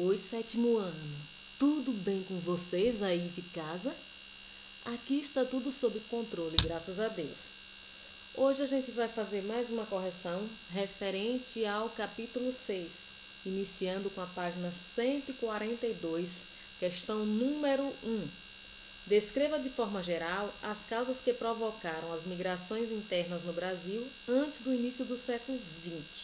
Oi, sétimo ano. Tudo bem com vocês aí de casa? Aqui está tudo sob controle, graças a Deus. Hoje a gente vai fazer mais uma correção referente ao capítulo 6, iniciando com a página 142, questão número 1. Descreva de forma geral as causas que provocaram as migrações internas no Brasil antes do início do século XX.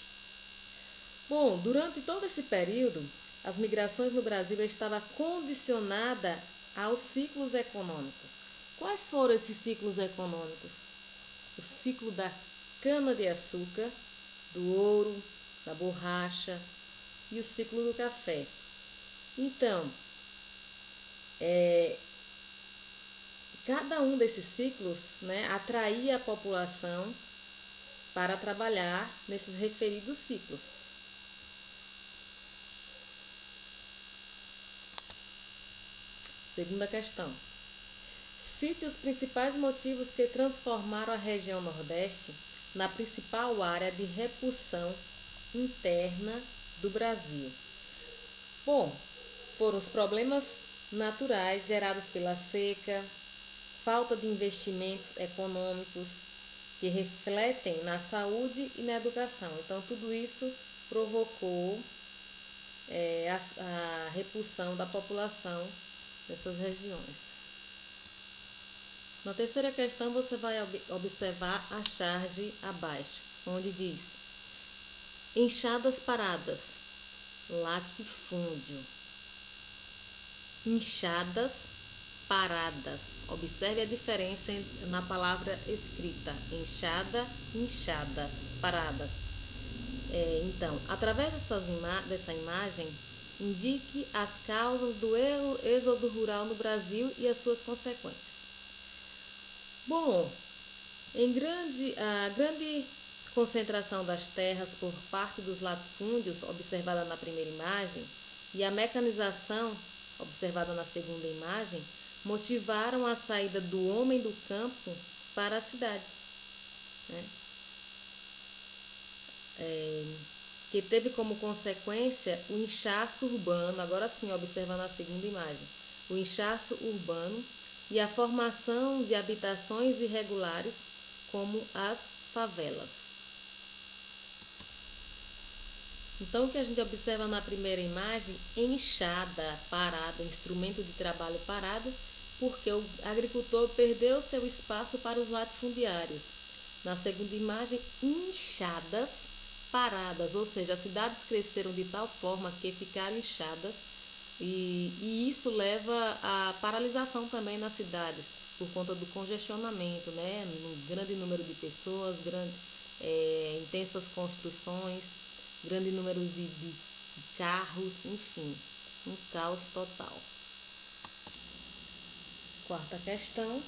Bom, durante todo esse período, as migrações no Brasil estavam condicionadas aos ciclos econômicos. Quais foram esses ciclos econômicos? O ciclo da cana-de-açúcar, do ouro, da borracha e o ciclo do café. Então, cada um desses ciclos, né, atraía a população para trabalhar nesses referidos ciclos. Segunda questão. Cite os principais motivos que transformaram a região Nordeste na principal área de repulsão interna do Brasil. Bom, foram os problemas naturais gerados pela seca, falta de investimentos econômicos que refletem na saúde e na educação. Então, tudo isso provocou a repulsão da população nessas regiões. Na terceira questão, você vai observar a charge abaixo, onde diz: enxadas paradas, latifúndio. Enxadas paradas. Observe a diferença na palavra escrita: enxada, enxadas, paradas. Então, através dessa imagem, indique as causas do êxodo rural no Brasil e as suas consequências. Bom, a grande concentração das terras por parte dos latifúndios, observada na primeira imagem, e a mecanização, observada na segunda imagem, motivaram a saída do homem do campo para a cidade, né? Que teve como consequência o inchaço urbano, agora sim, observando a segunda imagem, o inchaço urbano e a formação de habitações irregulares, como as favelas. Então, o que a gente observa na primeira imagem, enxada, parada, instrumento de trabalho parado, porque o agricultor perdeu seu espaço para os latifundiários. Na segunda imagem, inchadas, paradas, ou seja, as cidades cresceram de tal forma que ficaram inchadas e isso leva à paralisação também nas cidades, por conta do congestionamento, né? Um grande número de pessoas, intensas construções, grande número de carros, enfim, um caos total. Quarta questão.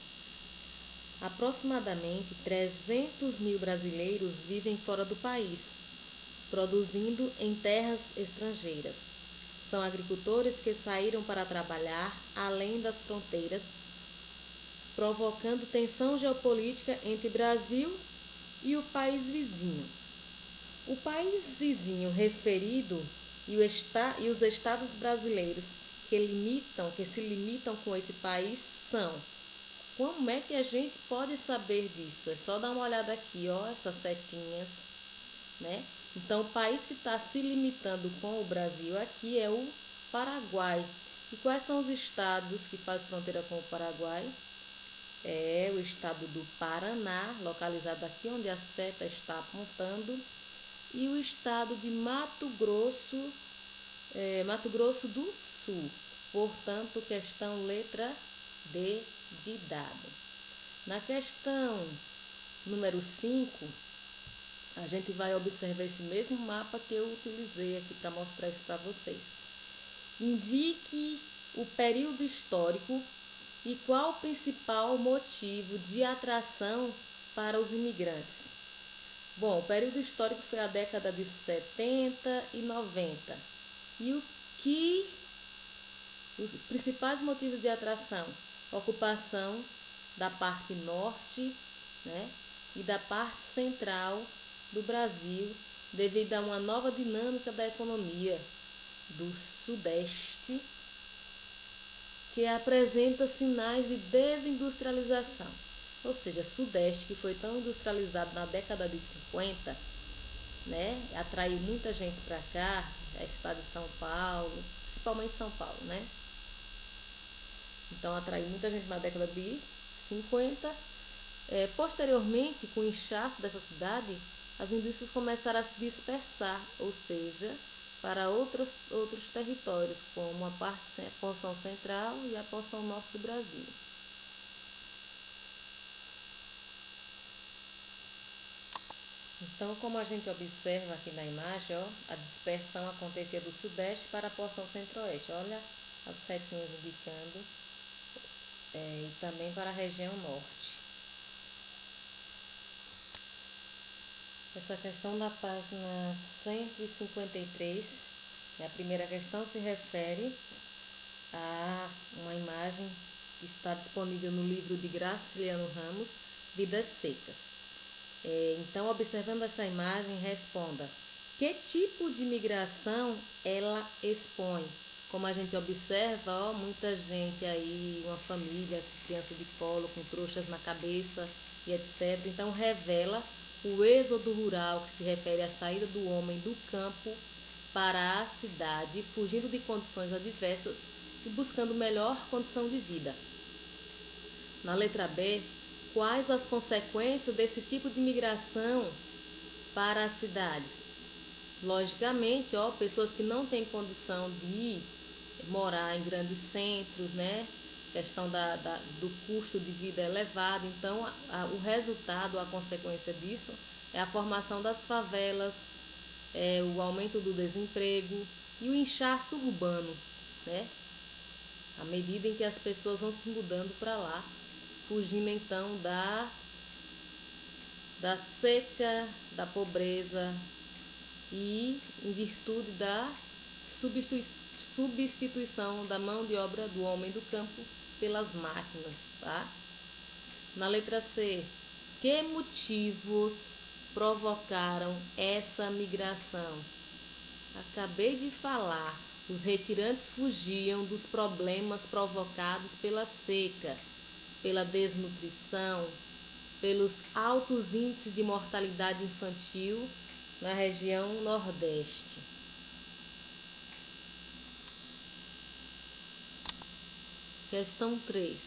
Aproximadamente 300 mil brasileiros vivem fora do país, produzindo em terras estrangeiras. São agricultores que saíram para trabalhar além das fronteiras, provocando tensão geopolítica entre Brasil e o país vizinho. O país vizinho referido e os estados brasileiros que se limitam com esse país são. Como é que a gente pode saber disso? É só dar uma olhada aqui, ó, essas setinhas, né? Então, o país que está se limitando com o Brasil aqui é o Paraguai. E quais são os estados que fazem fronteira com o Paraguai? É o estado do Paraná, localizado aqui onde a seta está apontando, e o estado de Mato Grosso do Sul. Portanto, questão letra D de dado. Na questão número 5, a gente vai observar esse mesmo mapa que eu utilizei aqui para mostrar isso para vocês. Indique o período histórico e qual o principal motivo de atração para os imigrantes. Bom, o período histórico foi a década de 70 e 90. E os principais motivos de atração? Ocupação da parte norte, né, e da parte central do Brasil, devido a uma nova dinâmica da economia, do Sudeste que apresenta sinais de desindustrialização. Ou seja, Sudeste, que foi tão industrializado na década de 50, né? Atraiu muita gente para cá, estado de São Paulo, principalmente São Paulo, né? Então atraiu muita gente na década de 50. Posteriormente, com o inchaço dessa cidade, as indústrias começaram a se dispersar, ou seja, para outros territórios, como a porção central e a porção norte do Brasil. Então, como a gente observa aqui na imagem, ó, a dispersão acontecia do sudeste para a porção centro-oeste. Olha as setinhas indicando, e também para a região norte. Essa questão da página 153, a primeira questão se refere a uma imagem que está disponível no livro de Graciliano Ramos, Vidas Secas. Então, observando essa imagem, responda: que tipo de migração ela expõe? Como a gente observa, ó, muita gente aí, uma família, criança de colo, com trouxas na cabeça e etc. Então, revela o êxodo rural, que se refere à saída do homem do campo para a cidade, fugindo de condições adversas e buscando melhor condição de vida. Na letra B, quais as consequências desse tipo de migração para as cidades? Logicamente, ó, pessoas que não têm condição de morar em grandes centros, né? Questão do custo de vida elevado. Então, o resultado, a consequência disso é a formação das favelas, o aumento do desemprego e o inchaço urbano, né? À medida em que as pessoas vão se mudando para lá, fugindo então da seca, da pobreza e em virtude da substituição da mão de obra do homem do campo pelas máquinas, tá? Na letra C, que motivos provocaram essa migração? Acabei de falar, os retirantes fugiam dos problemas provocados pela seca, pela desnutrição, pelos altos índices de mortalidade infantil na região Nordeste. Questão 3,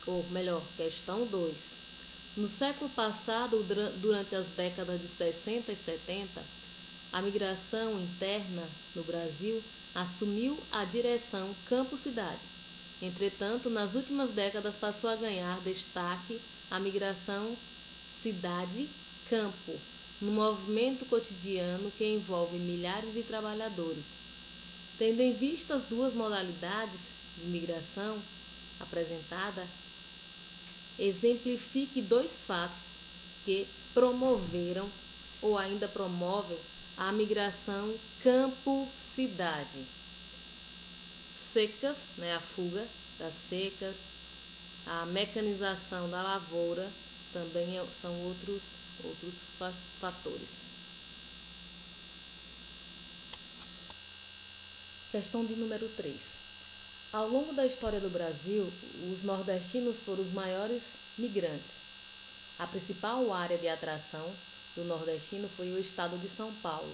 ou melhor, questão 2. No século passado, durante as décadas de 60 e 70, a migração interna no Brasil assumiu a direção campo-cidade. Entretanto, nas últimas décadas passou a ganhar destaque a migração cidade-campo, no movimento cotidiano que envolve milhares de trabalhadores. Tendo em vista as duas modalidades de migração apresentada, exemplifique dois fatos que promoveram ou ainda promovem a migração campo-cidade. Secas, né, a fuga das secas, a mecanização da lavoura também são outros fatores. Questão de número 3. Ao longo da história do Brasil, os nordestinos foram os maiores migrantes. A principal área de atração do nordestino foi o estado de São Paulo.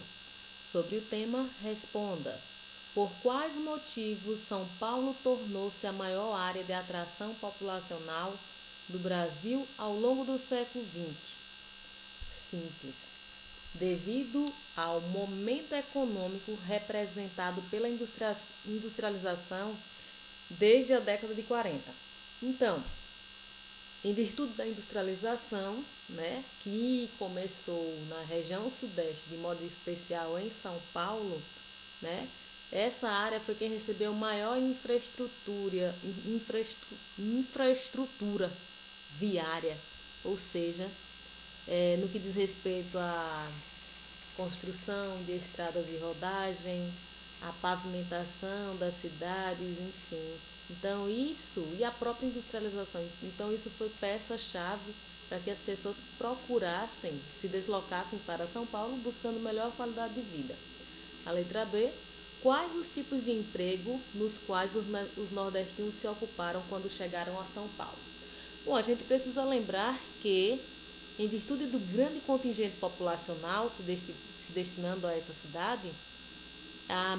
Sobre o tema, responda: por quais motivos São Paulo tornou-se a maior área de atração populacional do Brasil ao longo do século XX? Simples. Devido ao momento econômico representado pela industrialização desde a década de 40. Então, em virtude da industrialização, né, que começou na região sudeste, de modo especial em São Paulo, né, essa área foi quem recebeu maior infraestrutura viária, ou seja, no que diz respeito à construção de estradas de rodagem, a pavimentação das cidades, enfim. Então isso, e a própria industrialização, então isso foi peça-chave para que as pessoas procurassem, se deslocassem para São Paulo buscando melhor qualidade de vida. A letra B, Quais os tipos de emprego nos quais os nordestinos se ocuparam quando chegaram a São Paulo? Bom, a gente precisa lembrar que, em virtude do grande contingente populacional se destinando a essa cidade, a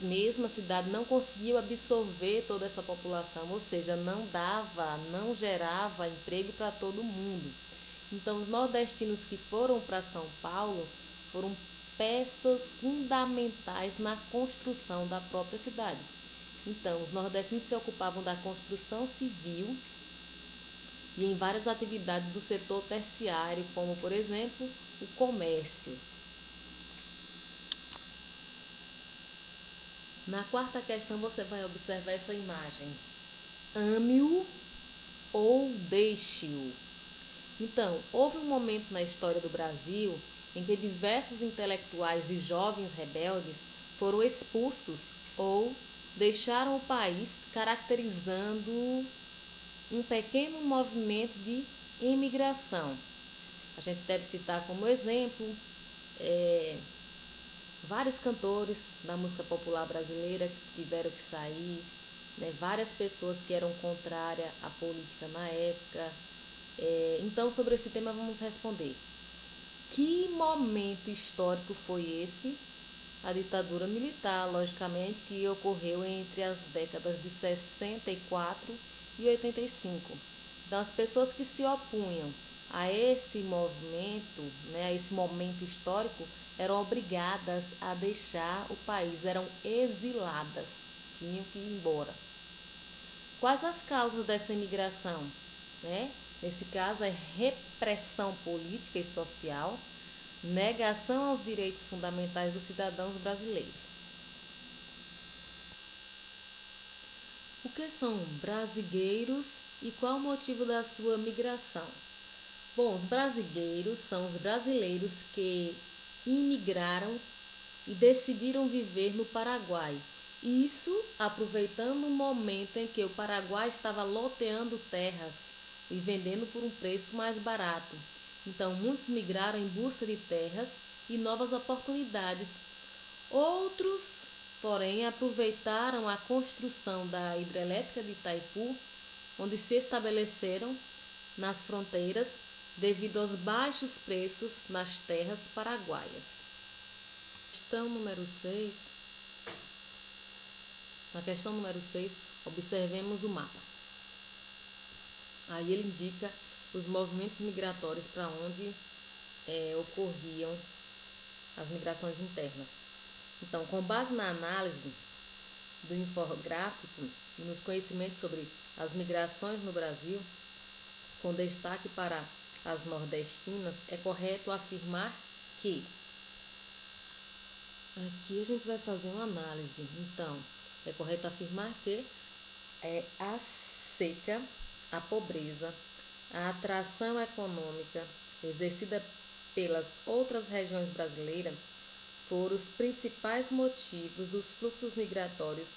mesma cidade não conseguiu absorver toda essa população, ou seja, não gerava emprego para todo mundo. Então, os nordestinos que foram para São Paulo foram peças fundamentais na construção da própria cidade. Então, os nordestinos se ocupavam da construção civil e em várias atividades do setor terciário, como, por exemplo, o comércio. Na quarta questão, você vai observar essa imagem. Ame-o ou deixe-o. Então, houve um momento na história do Brasil em que diversos intelectuais e jovens rebeldes foram expulsos ou deixaram o país, caracterizando um pequeno movimento de imigração. A gente deve citar como exemplo vários cantores da música popular brasileira que tiveram que sair, né? Várias pessoas que eram contrárias à política na época. Então, sobre esse tema, vamos responder. Que momento histórico foi esse? A ditadura militar, logicamente, que ocorreu entre as décadas de 64 e 85. Então, as pessoas que se opunham a esse movimento, né, a esse momento histórico, eram obrigadas a deixar o país, eram exiladas, tinham que ir embora. Quais as causas dessa imigração? Né? Nesse caso, é repressão política e social, negação aos direitos fundamentais dos cidadãos brasileiros. O que são brasigueiros e qual o motivo da sua migração? Bom, os brasigueiros são os brasileiros que imigraram e decidiram viver no Paraguai. Isso aproveitando o momento em que o Paraguai estava loteando terras e vendendo por um preço mais barato. Então, muitos migraram em busca de terras e novas oportunidades. Outros, porém, aproveitaram a construção da hidrelétrica de Itaipu, onde se estabeleceram nas fronteiras devido aos baixos preços nas terras paraguaias. Questão número 6. Na questão número 6, observemos o mapa. Aí ele indica os movimentos migratórios para onde ocorriam as migrações internas. Então, com base na análise do infográfico e nos conhecimentos sobre as migrações no Brasil, com destaque para as nordestinas, é correto afirmar que... Aqui a gente vai fazer uma análise. Então, é correto afirmar que a seca, a pobreza, a atração econômica exercida pelas outras regiões brasileiras foram os principais motivos dos fluxos migratórios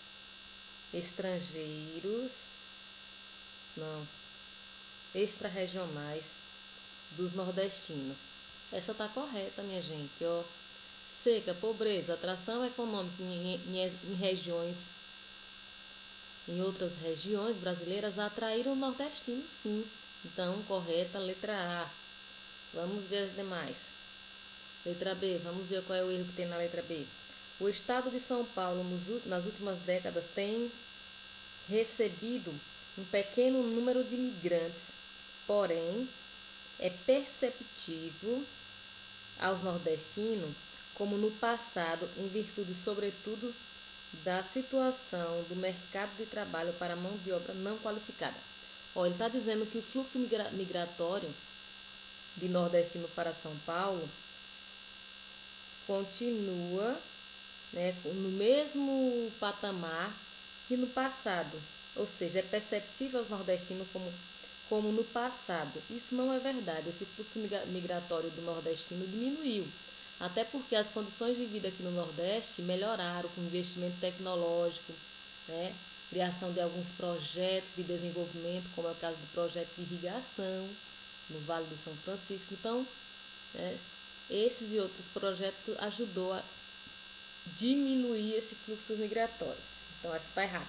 extra-regionais dos nordestinos. Essa tá correta, minha gente, ó. Seca, pobreza, atração econômica em outras regiões brasileiras atraíram nordestinos, sim. Então, correta, letra A. Vamos ver as demais. Letra B, vamos ver qual é o erro que tem na letra B. O estado de São Paulo, nas últimas décadas, tem recebido um pequeno número de imigrantes, porém, é perceptível aos nordestinos como no passado, em virtude, sobretudo, da situação do mercado de trabalho para mão de obra não qualificada. Ele está dizendo que o fluxo migratório de nordestino para São Paulo continua, né, no mesmo patamar que no passado. Ou seja, é perceptível aos nordestinos como no passado. Isso não é verdade. Esse fluxo migratório do nordestino diminuiu. Até porque as condições de vida aqui no Nordeste melhoraram com investimento tecnológico, né? Criação de alguns projetos de desenvolvimento, como é o caso do projeto de irrigação no Vale do São Francisco. Então, esses e outros projetos ajudou diminuir esse fluxo migratório. Então, essa está errada.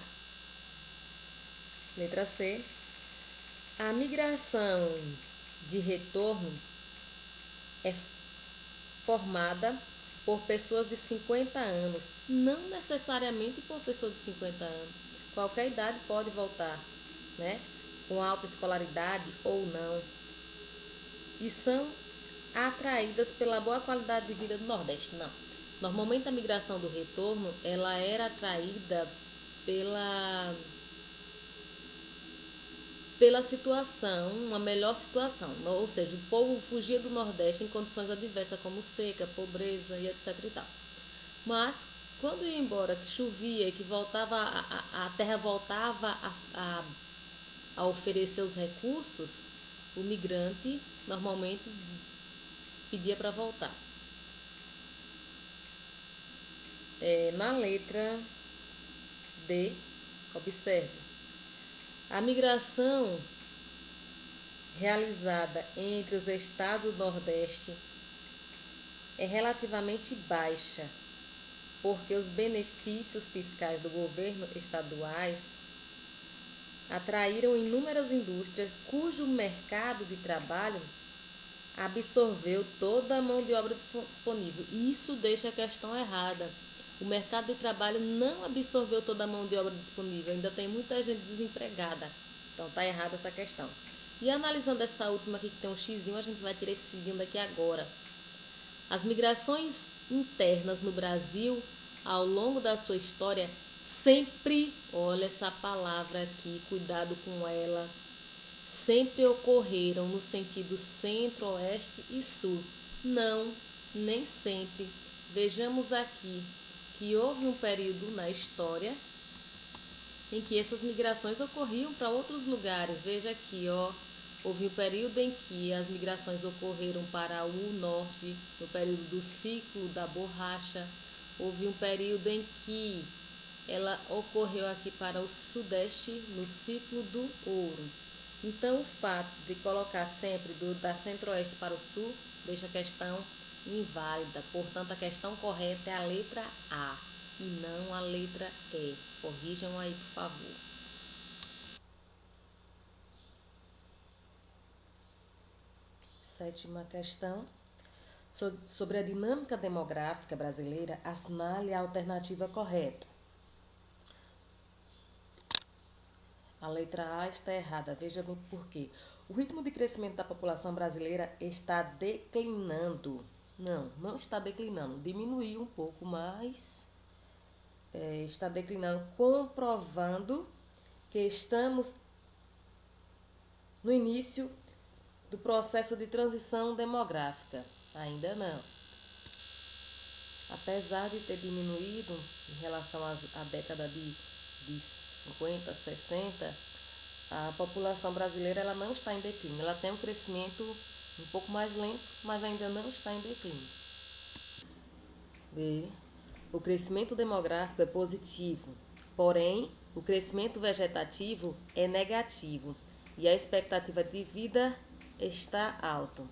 Letra C. A migração de retorno é formada por pessoas de 50 anos, não necessariamente por pessoas de 50 anos. Qualquer idade pode voltar, né? Com alta escolaridade ou não. E são atraídas pela boa qualidade de vida do Nordeste. Não. Normalmente a migração do retorno, ela era atraída pela situação, uma melhor situação. Ou seja, o povo fugia do Nordeste em condições adversas, como seca, pobreza e etc e tal. Mas, quando ia embora, que chovia e que voltava, a terra voltava a oferecer os recursos, o migrante normalmente pedia para voltar. Na letra D, observe. A migração realizada entre os estados do Nordeste é relativamente baixa, porque os benefícios fiscais do governo estaduais atraíram inúmeras indústrias cujo mercado de trabalho absorveu toda a mão de obra disponível. Isso deixa a questão errada. O mercado de trabalho não absorveu toda a mão de obra disponível, ainda tem muita gente desempregada. Então está errada essa questão. E analisando essa última aqui que tem um xizinho, a gente vai tirar esse xizinho daqui agora. As migrações internas no Brasil, ao longo da sua história, sempre, olha essa palavra aqui, cuidado com ela, sempre ocorreram no sentido centro-oeste e sul. Não, nem sempre. Vejamos aqui que houve um período na história em que essas migrações ocorriam para outros lugares. Veja aqui, ó, houve um período em que as migrações ocorreram para o norte, no período do ciclo da borracha. Houve um período em que ela ocorreu aqui para o sudeste, no ciclo do ouro. Então, o fato de colocar sempre da centro-oeste para o sul deixa a questão inválida. Portanto, a questão correta é a letra A e não a letra E. Corrijam aí, por favor. Sétima questão. Sobre a dinâmica demográfica brasileira, assinale a alternativa correta. A letra A está errada, veja bem por quê. O ritmo de crescimento da população brasileira está declinando. Não está declinando, diminuiu um pouco, mas está declinando, comprovando que estamos no início do processo de transição demográfica. Ainda não. Apesar de ter diminuído em relação à década de 50, 60, a população brasileira ela não está em declínio. Ela tem um crescimento um pouco mais lento, mas ainda não está em declínio. B. O crescimento demográfico é positivo, porém, o crescimento vegetativo é negativo e a expectativa de vida está alta.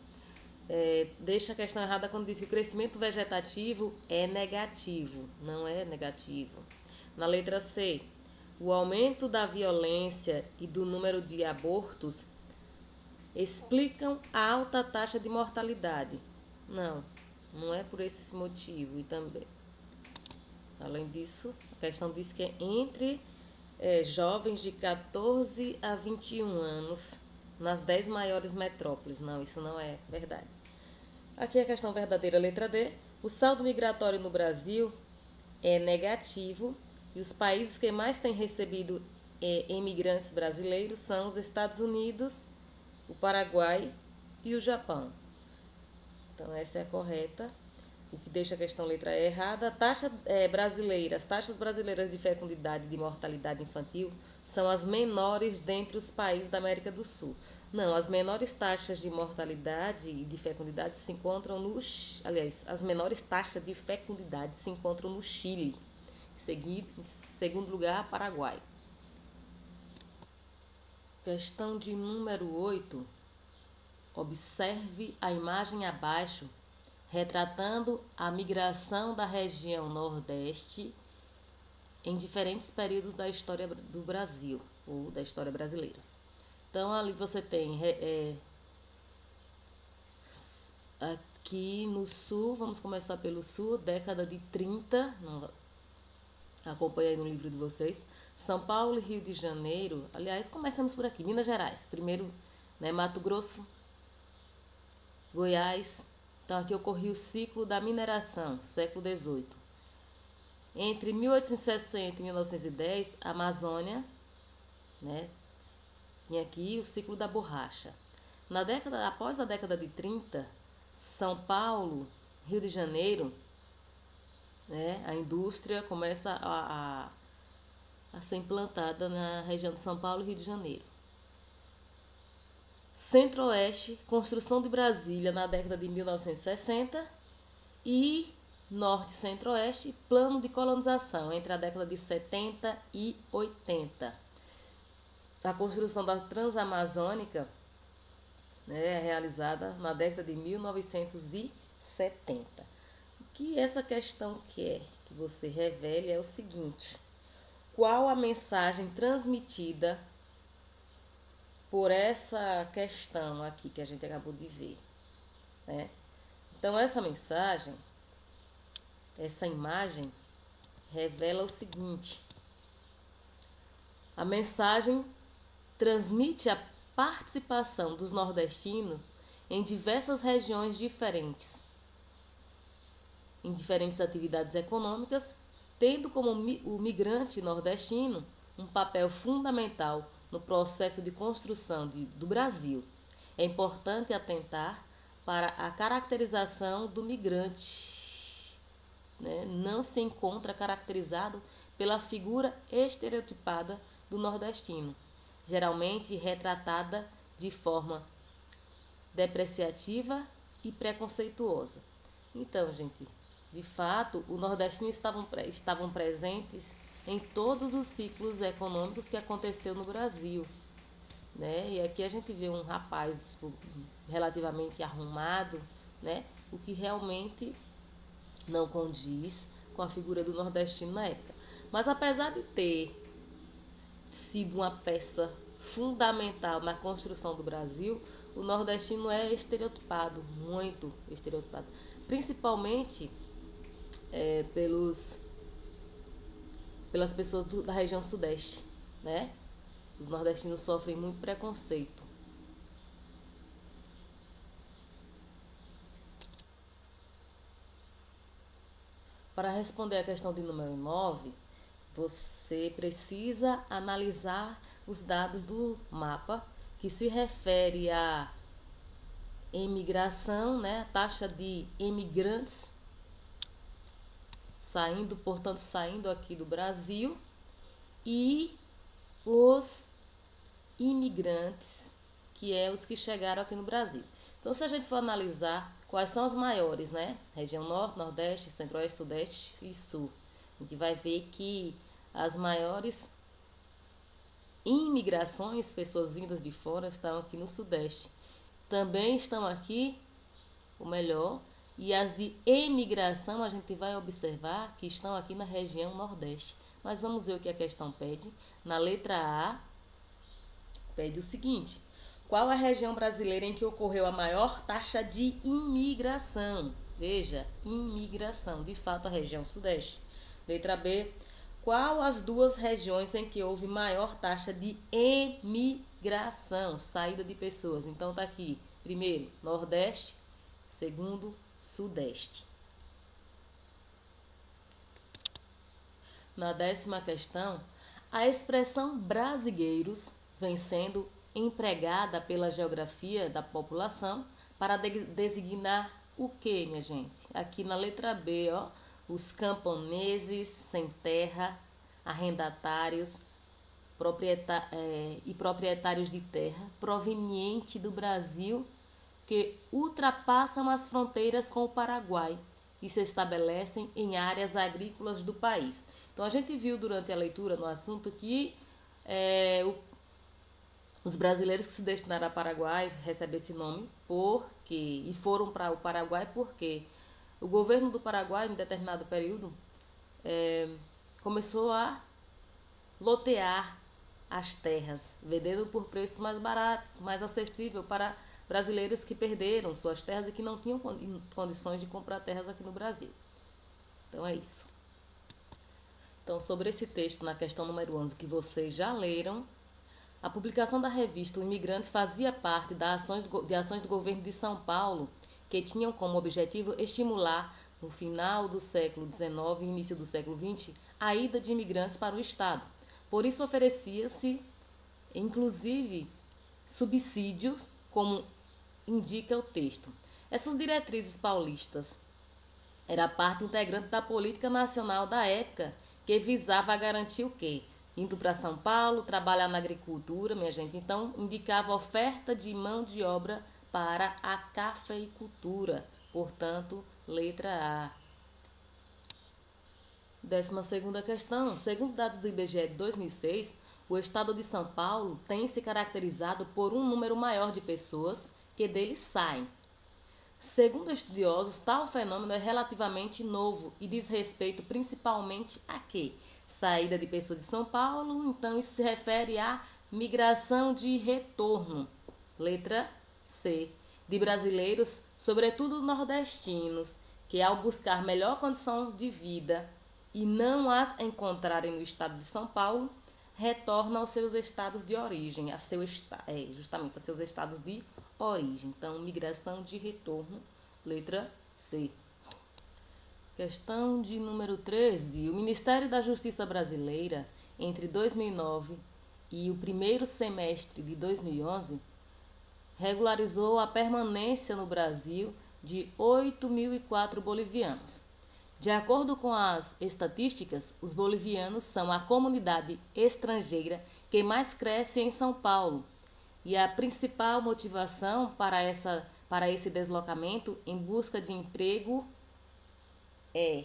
Deixa a questão errada quando diz que o crescimento vegetativo é negativo, não é negativo. Na letra C, o aumento da violência e do número de abortos explicam a alta taxa de mortalidade. Não é por esse motivo. E também, além disso, a questão diz que é entre jovens de 14 a 21 anos nas 10 maiores metrópoles. Não, isso não é verdade. Aqui a questão verdadeira, letra D. O saldo migratório no Brasil é negativo e os países que mais têm recebido imigrantes brasileiros são os Estados Unidos, o Paraguai e o Japão. Então, essa é a correta, o que deixa a questão letra E errada. As taxas brasileiras de fecundidade e de mortalidade infantil são as menores dentre os países da América do Sul. Não, as menores taxas de mortalidade e de fecundidade se encontram as menores taxas de fecundidade se encontram no Chile, em segundo lugar, Paraguai. Questão de número 8. Observe a imagem abaixo retratando a migração da região Nordeste em diferentes períodos da história do Brasil, ou da história brasileira. Então, ali você tem, aqui no Sul, vamos começar pelo Sul, década de 30, não, acompanha aí no livro de vocês, São Paulo e Rio de Janeiro, aliás, começamos por aqui, Minas Gerais, primeiro, né, Mato Grosso, Goiás. Então, aqui ocorreu o ciclo da mineração, século XVIII. Entre 1860 e 1910, a Amazônia, né, tinha aqui o ciclo da borracha. Após a década de 30, São Paulo, Rio de Janeiro, né, a indústria começa a ser implantada na região de São Paulo e Rio de Janeiro. Centro-Oeste, construção de Brasília na década de 1960 e Norte e Centro-Oeste, plano de colonização entre a década de 70 e 80. A construção da Transamazônica, né, é realizada na década de 1970. O que essa questão quer que você revele é o seguinte: qual a mensagem transmitida por essa questão aqui que a gente acabou de ver, né? Então, essa mensagem, essa imagem, revela o seguinte: a mensagem transmite a participação dos nordestinos em diversas regiões diferentes, em diferentes atividades econômicas, tendo como o migrante nordestino um papel fundamental no processo de construção do Brasil. É importante atentar para a caracterização do migrante, né? Não se encontra caracterizado pela figura estereotipada do nordestino, geralmente retratada de forma depreciativa e preconceituosa. Então, gente, de fato, os nordestinos estavam presentes em todos os ciclos econômicos que aconteceu no Brasil, né? E aqui a gente vê um rapaz relativamente arrumado, né? O que realmente não condiz com a figura do nordestino na época. Mas apesar de ter sido uma peça fundamental na construção do Brasil, o nordestino é estereotipado, muito estereotipado, principalmente pelas pessoas da região sudeste, né? Os nordestinos sofrem muito preconceito. Para responder a questão de número 9, você precisa analisar os dados do mapa que se refere à imigração, né? A taxa de imigrantes saindo aqui do Brasil, e os imigrantes, que é os que chegaram aqui no Brasil. Então, se a gente for analisar quais são as maiores, né? Região Norte, Nordeste, Centro-Oeste, Sudeste e Sul. A gente vai ver que as maiores imigrações, pessoas vindas de fora, estão aqui no Sudeste. Também estão aqui, o melhor, e as de emigração a gente vai observar que estão aqui na região Nordeste. Mas vamos ver o que a questão pede. Na letra A, pede o seguinte: qual a região brasileira em que ocorreu a maior taxa de imigração? Veja, imigração, de fato a região Sudeste. Letra B, qual as duas regiões em que houve maior taxa de emigração, saída de pessoas? Então tá aqui, primeiro, Nordeste, segundo, Sudeste. Na 10ª questão, a expressão brasigueiros vem sendo empregada pela geografia da população para designar o que, minha gente? Aqui na letra B, ó, os camponeses sem terra, arrendatários e proprietários de terra proveniente do Brasil que ultrapassam as fronteiras com o Paraguai e se estabelecem em áreas agrícolas do país. Então, a gente viu durante a leitura no assunto que os brasileiros que se destinaram ao Paraguai recebem esse nome e foram para o Paraguai porque O governo do Paraguai, em determinado período, começou a lotear as terras, vendendo por preços mais baratos, mais acessível para brasileiros que perderam suas terras e que não tinham condições de comprar terras aqui no Brasil. Então é isso. Então, sobre esse texto, na questão número 11, que vocês já leram, a publicação da revista O Imigrante fazia parte de ações do governo de São Paulo, que tinham como objetivo estimular, no final do século XIX e início do século XX, a ida de imigrantes para o Estado. Por isso, oferecia-se, inclusive, subsídios, como indica o texto. Essas diretrizes paulistas era parte integrante da política nacional da época, que visava garantir o quê? Indo para São Paulo, trabalhar na agricultura, minha gente. Então, indicava oferta de mão de obra para a cafeicultura. Portanto, letra A. 12ª questão. Segundo dados do IBGE de 2006, o estado de São Paulo tem se caracterizado por um número maior de pessoas que dele saem. Segundo estudiosos, tal fenômeno é relativamente novo e diz respeito principalmente a quê? Saída de pessoas de São Paulo, então isso se refere à migração de retorno. Letra C. De brasileiros, sobretudo nordestinos, que ao buscar melhor condição de vida e não as encontrarem no estado de São Paulo, retornam aos seus estados de origem, justamente a seus estados de origem. Então, migração de retorno, letra C. Questão de número 13. O Ministério da Justiça brasileira, entre 2009 e o primeiro semestre de 2011, regularizou a permanência no Brasil de 8.004 bolivianos. De acordo com as estatísticas, os bolivianos são a comunidade estrangeira que mais cresce em São Paulo. E a principal motivação para esse deslocamento em busca de emprego é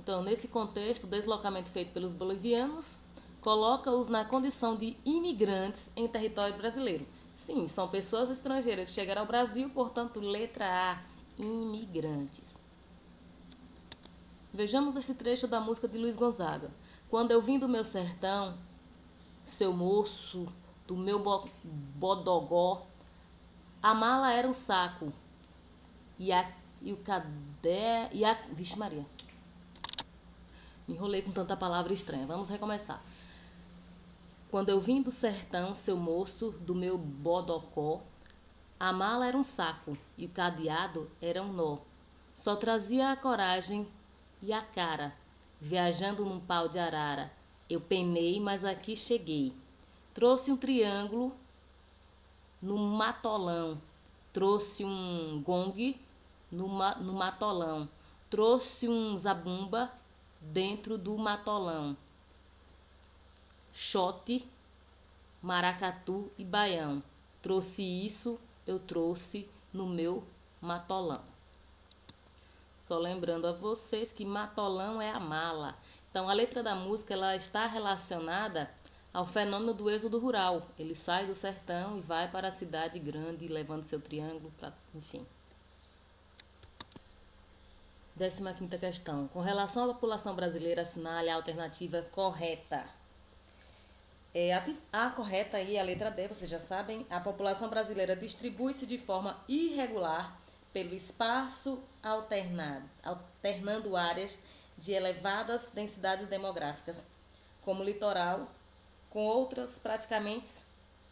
Então, nesse contexto, o deslocamento feito pelos bolivianos coloca-os na condição de imigrantes em território brasileiro. Sim, são pessoas estrangeiras que chegaram ao Brasil, portanto, letra A, imigrantes. Vejamos esse trecho da música de Luiz Gonzaga. Quando eu vim do meu sertão, seu moço, do meu bodogó, a mala era um saco e o cadê... Vixe Maria. Me enrolei com tanta palavra estranha. Vamos recomeçar. Quando eu vim do sertão, seu moço, do meu bodocó, a mala era um saco e o cadeado era um nó. Só trazia a coragem e a cara. Viajando num pau de arara, eu penei, mas aqui cheguei. Trouxe um triângulo no matolão. Trouxe um gongue no matolão. Trouxe um zabumba dentro do matolão. Xote, maracatu e baião. Trouxe isso, eu trouxe no meu matolão. Só lembrando a vocês que matolão é a mala. Então, a letra da música ela está relacionada ao fenômeno do êxodo rural. Ele sai do sertão e vai para a cidade grande, levando seu triângulo, enfim. 15ª questão. Com relação à população brasileira, assinale a alternativa correta. A correta aí, a letra D, vocês já sabem. A população brasileira distribui-se de forma irregular pelo espaço alternando áreas de elevadas densidades demográficas, como o litoral, com outras praticamente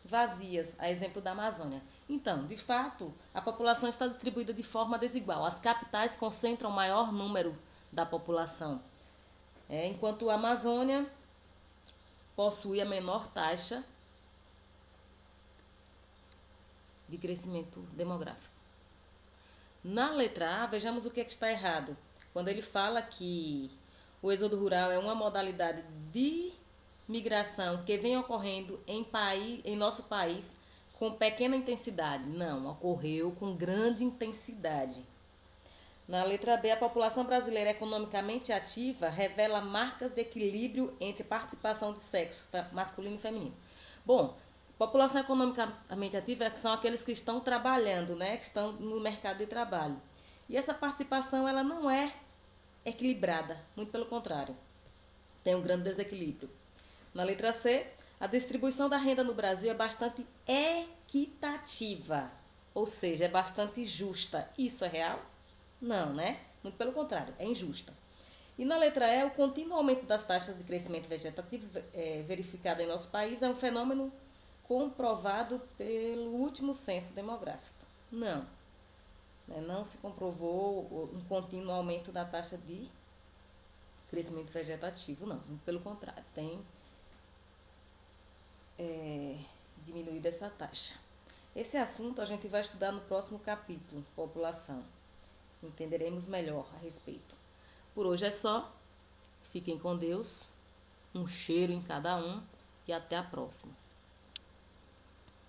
vazias, a exemplo da Amazônia. Então, de fato, a população está distribuída de forma desigual. As capitais concentram o maior número da população, enquanto a Amazônia possui a menor taxa de crescimento demográfico. Na letra A, vejamos o que é que está errado. Quando ele fala que o êxodo rural é uma modalidade de migração que vem ocorrendo em nosso país com pequena intensidade. Não, ocorreu com grande intensidade. Na letra B, a população brasileira economicamente ativa revela marcas de equilíbrio entre participação de sexo masculino e feminino. Bom, população economicamente ativa são aqueles que estão trabalhando, né, que estão no mercado de trabalho. E essa participação ela não é equilibrada, muito pelo contrário, tem um grande desequilíbrio. Na letra C, a distribuição da renda no Brasil é bastante equitativa, ou seja, é bastante justa. Isso é real? Não, né? Muito pelo contrário, é injusta. E na letra E, o contínuo aumento das taxas de crescimento vegetativo verificado em nosso país é um fenômeno comprovado pelo último censo demográfico. Não, né? Não se comprovou um contínuo aumento da taxa de crescimento vegetativo, não. Muito pelo contrário, tem diminuído essa taxa. Esse assunto a gente vai estudar no próximo capítulo, população. Entenderemos melhor a respeito. Por hoje é só. Fiquem com Deus. Um cheiro em cada um e até a próxima.